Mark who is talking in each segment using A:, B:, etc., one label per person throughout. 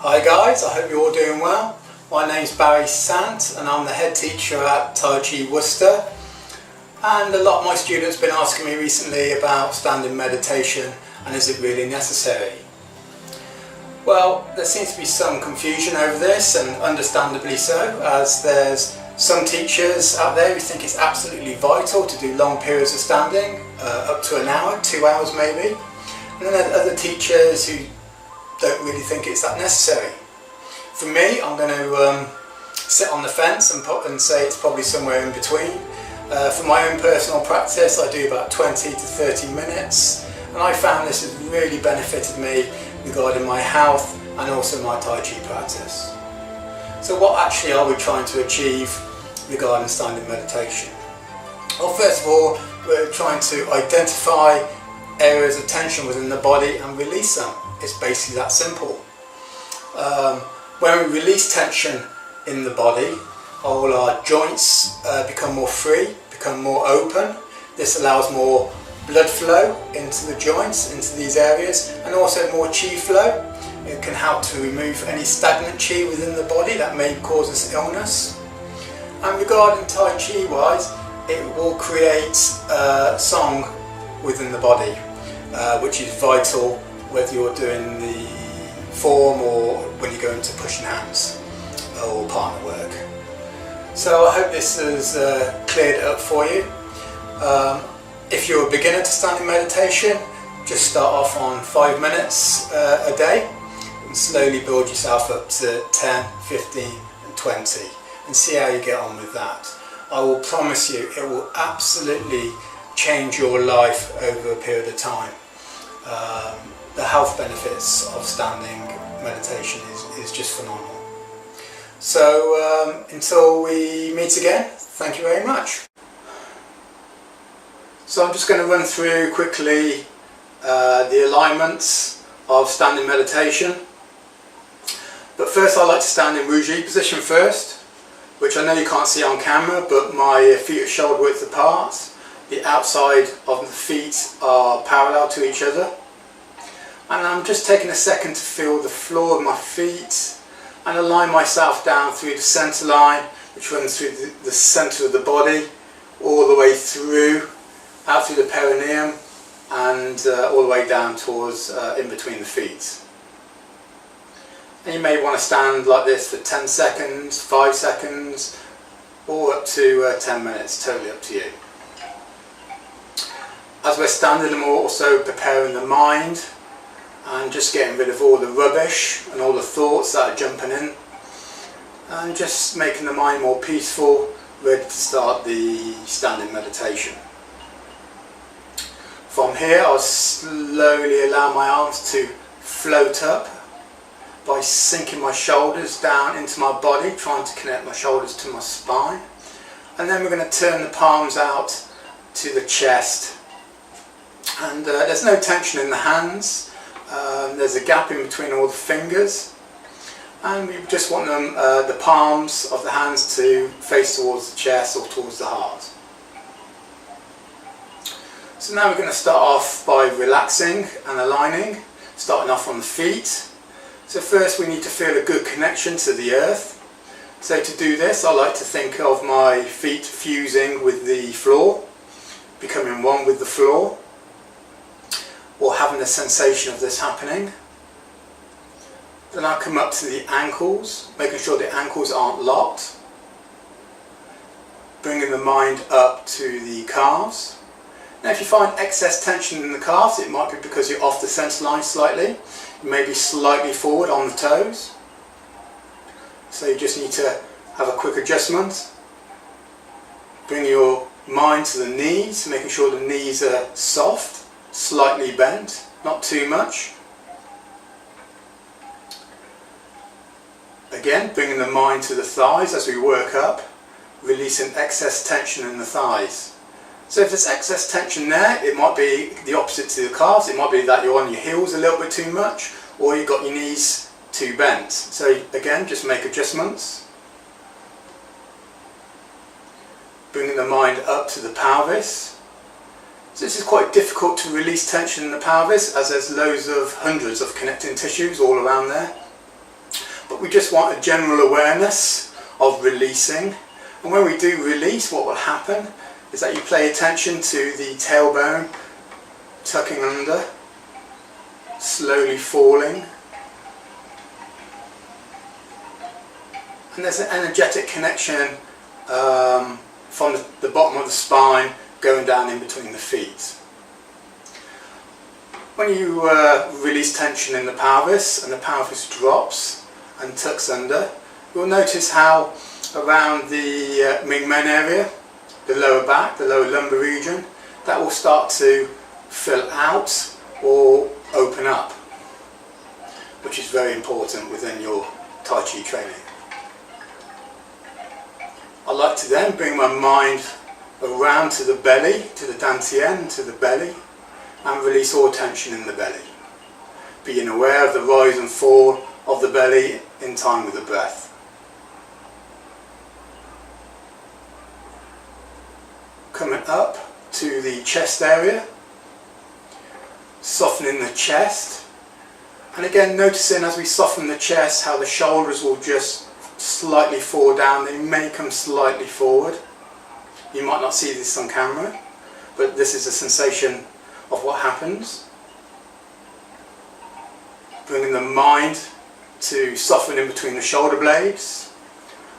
A: Hi guys, I hope you're all doing well. My name's Sant and I'm the head teacher at Tai Chi Worcester. And a lot of my students have been asking me recently about standing meditation and is it really necessary? Well, there seems to be some confusion over this, and understandably so, as there's some teachers out there who think it's absolutely vital to do long periods of standing, up to an hour, 2 hours maybe. And then there are other teachers who don't really think it's that necessary. For me, I'm going to sit on the fence and say it's probably somewhere in between. For my own personal practice, I do about 20 to 30 minutes, and I found this has really benefited me regarding my health and also my Tai Chi practice. So what actually are we trying to achieve regarding standing meditation? Well, first of all, we're trying to identify areas of tension within the body and release them. It's basically that simple. When we release tension in the body, all our joints become more free, become more open. This allows more blood flow into the joints, into these areas, and also more chi flow. It can help to remove any stagnant chi within the body that may cause us illness. And regarding Tai Chi wise, it will create song within the body, which is vital whether you're doing the form or when you go into pushing hands or partner work. So I hope this has cleared it up for you. If you're a beginner to standing meditation, just start off on 5 minutes a day and slowly build yourself up to 10, 15 and 20 and see how you get on with that. I will promise you it will absolutely change your life over a period of time. The health benefits of standing meditation is just phenomenal. So until we meet again, thank you very much. So I'm just going to run through quickly the alignments of standing meditation. But first I like to stand in Wuji position first, which I know you can't see on camera, but my feet are shoulder width apart. The outside of the feet are parallel to each other. And I'm just taking a second to feel the floor of my feet and align myself down through the centre line, which runs through the centre of the body, all the way through, out through the perineum, and all the way down towards in between the feet. And you may want to stand like this for 10 seconds, 5 seconds, or up to 10 minutes, totally up to you. As we're standing, I'm also preparing the mind and just getting rid of all the rubbish and all the thoughts that are jumping in, and just making the mind more peaceful, ready to start the standing meditation. From here, I'll slowly allow my arms to float up by sinking my shoulders down into my body, trying to connect my shoulders to my spine. And then we're going to turn the palms out to the chest. And there's no tension in the hands. There's a gap in between all the fingers. And we just want them, the palms of the hands to face towards the chest or towards the heart. So now we're going to start off by relaxing and aligning, starting off on the feet. So first we need to feel a good connection to the earth. So to do this, I like to think of my feet fusing with the floor, becoming one with the floor, or having the sensation of this happening. Then I'll come up to the ankles, making sure the ankles aren't locked. Bringing the mind up to the calves. Now if you find excess tension in the calves, it might be because you're off the centre line slightly. You may be slightly forward on the toes. So you just need to have a quick adjustment. Bring your mind to the knees, making sure the knees are soft, slightly bent, not too much. Again, bringing the mind to the thighs as we work up, releasing excess tension in the thighs. So if there's excess tension there, it might be the opposite to the calves. It might be that you're on your heels a little bit too much, or you've got your knees too bent. So again, just make adjustments. Bringing the mind up to the pelvis. So this is quite difficult to release tension in the pelvis, as there's hundreds of connecting tissues all around there. we just want a general awareness of releasing. And when we do release, what will happen is that you pay attention to the tailbone tucking under, slowly falling. And there's an energetic connection from the bottom of the spine going down in between the feet. When you release tension in the pelvis and the pelvis drops and tucks under, you'll notice how around the Ming Men area, the lower back, the lower lumbar region, that will start to fill out or open up, which is very important within your Tai Chi training. I like to then bring my mind around to the belly, to the dantian, to the belly, and release all tension in the belly, being aware of the rise and fall of the belly in time with the breath. Coming up to the chest area, softening the chest, and again noticing as we soften the chest how the shoulders will just slightly fall down. They may come slightly forward. You might not see this on camera, but this is a sensation of what happens. Bringing the mind to soften in between the shoulder blades,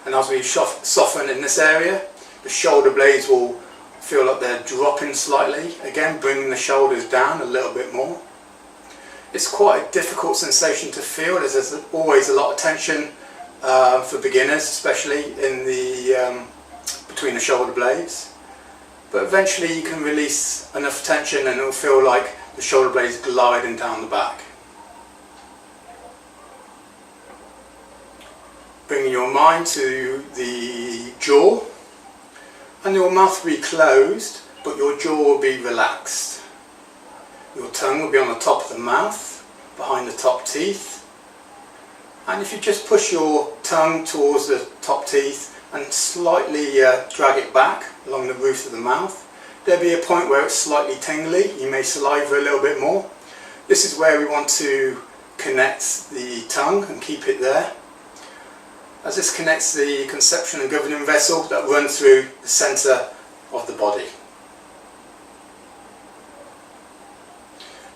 A: and as we soften in this area, the shoulder blades will feel like they're dropping slightly, again bringing the shoulders down a little bit more. It's quite a difficult sensation to feel, as there's always a lot of tension for beginners, especially in the between the shoulder blades. But eventually you can release enough tension and it will feel like the shoulder blades gliding down the back. Bringing your mind to the jaw, and your mouth will be closed, but your jaw will be relaxed. Your tongue will be on the top of the mouth, behind the top teeth. And if you just push your tongue towards the top teeth and slightly drag it back along the roof of the mouth, there'll be a point where it's slightly tingly. You may saliva a little bit more. This is where we want to connect the tongue and keep it there, as this connects the conception and governing vessel that runs through the centre of the body.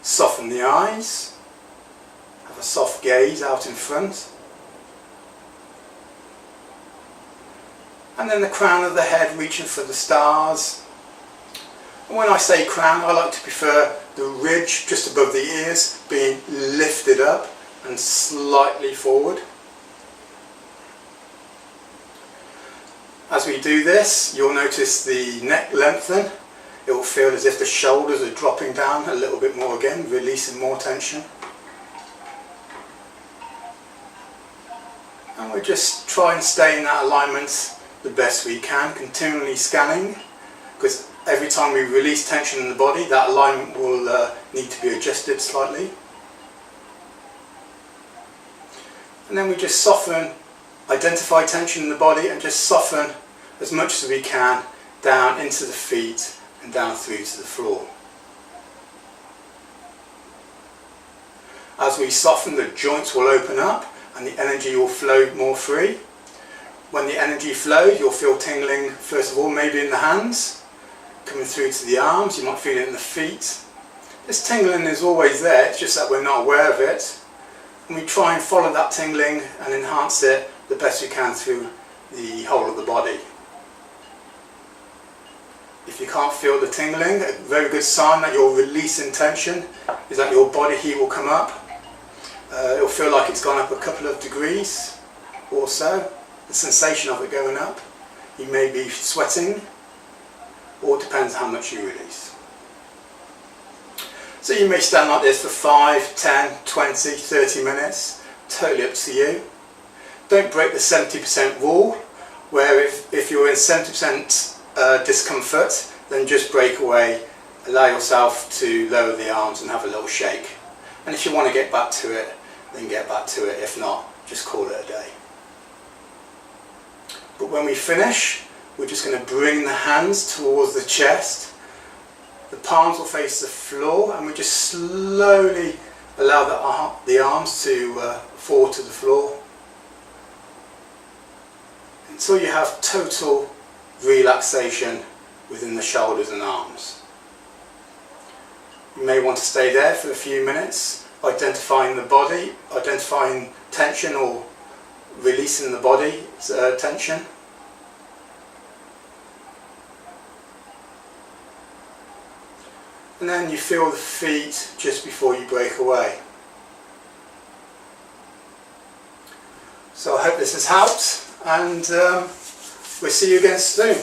A: Soften the eyes. Have a soft gaze out in front. And then the crown of the head reaching for the stars. And when I say crown, I like to prefer the ridge just above the ears being lifted up and slightly forward. As we do this, you'll notice the neck lengthen. It will feel as if the shoulders are dropping down a little bit more again, releasing more tension. And we just try and stay in that alignment the best we can, continually scanning, because every time we release tension in the body, that alignment will need to be adjusted slightly. And then we just soften, identify tension in the body and just soften as much as we can down into the feet and down through to the floor. As we soften, the joints will open up and the energy will flow more free. When the energy flows, you'll feel tingling, first of all, maybe in the hands, coming through to the arms. You might feel it in the feet. This tingling is always there, it's just that we're not aware of it. And we try and follow that tingling and enhance it the best we can through the whole of the body. If you can't feel the tingling, a very good sign that you're releasing tension is that your body heat will come up. It'll feel like it's gone up a couple of degrees or so. The sensation of it going up. You may be sweating, or it depends how much you release. So you may stand like this for 5, 10, 20, 30 minutes, totally up to you. Don't break the 70% rule, where if you're in 70% discomfort, then just break away, allow yourself to lower the arms and have a little shake. And if you want to get back to it, then get back to it. If not, just call it a day. But when we finish, we're just going to bring the hands towards the chest. The palms will face the floor, and we just slowly allow the arms to fall to the floor. until you have total relaxation within the shoulders and arms. You may want to stay there for a few minutes, identifying the body, identifying tension or releasing the body tension. And then you feel the feet just before you break away. So I hope this has helped, and we'll see you again soon.